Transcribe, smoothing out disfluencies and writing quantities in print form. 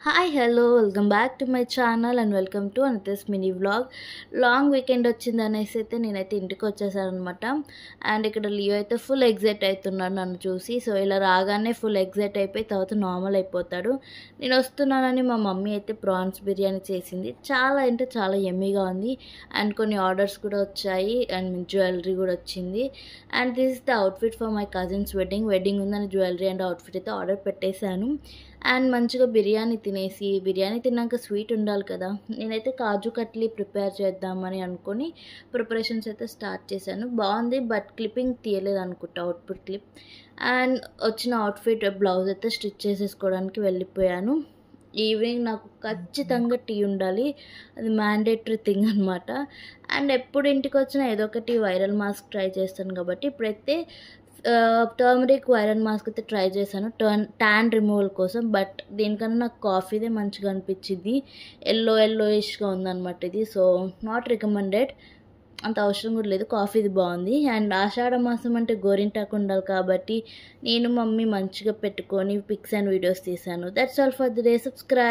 Hi hello welcome back to my channel and welcome to another's mini vlog. Long weekend వచ్చింది అనేసి అయితే నేనైతే ఇంటికి వచ్చేసాను అనమాట. అండ్ ఇక్కడ లియో అయితే ఫుల్ ఎగ్జైట్ అవుతున్నాడు నన్ను చూసి. సో ఇలా రాగానే ఫుల్ ఎగ్జైట్ అయిపోయి తర్వాత నార్మల్ అయిపోతాడు. నేను వస్తున్నానని మా మమ్మీ అయితే ప్రాన్స్ బిర్యానీ చేసింది. చాలా అంటే చాలా యమ్మీగా ఉంది. అండ్ కొన్ని ఆర్డర్స్ కూడా వచ్చాయి అండ్ జ్యువెలరీ కూడా వచ్చింది. And this is the outfit for my cousins wedding ఉందని జ్యువెలరీ అండ్ అవుట్ఫిట్ అయితే ఆర్డర్ పెట్టేశాను. అండ్ మంచిగా బిర్యానీ తిన్నాక స్వీట్ ఉండాలి కదా. నేనైతే కాజు కట్లీ ప్రిపేర్ చేద్దామని అనుకొని ప్రిపరేషన్స్ అయితే స్టార్ట్ చేశాను. బాగుంది, బట్ క్లిప్పింగ్ తీయలేదు అనుకుంటా, అవుట్పుట్ క్లిప్. అండ్ వచ్చిన అవుట్ఫిట్ బ్లౌజ్ అయితే స్టిచ్ చేసేసుకోవడానికి వెళ్ళిపోయాను. ఈవినింగ్ నాకు ఖచ్చితంగా టీ ఉండాలి, అది మ్యాండేటరీ థింగ్ అనమాట. అండ్ ఎప్పుడు ఇంటికి వచ్చినా ఏదో ఒకటి వైరల్ మాస్క్ ట్రై చేస్తాను కాబట్టి ఇప్పుడైతే టర్మరిక్ వైరల్ మాస్క్ అయితే ట్రై చేశాను ట్యాన్ రిమూవల్ కోసం. బట్ దీనికన్నా నాకు కాఫీదే మంచిగా అనిపించింది. ఎల్లోయిష్గా ఉందన్నమాట ఇది. సో నాట్ రికమెండెడ్, అంత అవసరం కూడా లేదు. కాఫీది బాగుంది. అండ్ ఆషాఢ మాసం అంటే గోరింటాకు ఉండాలి కాబట్టి నేను మమ్మీ మంచిగా పెట్టుకొని పిక్స్ అండ్ వీడియోస్ తీశాను. That's all for the day. Subscribe.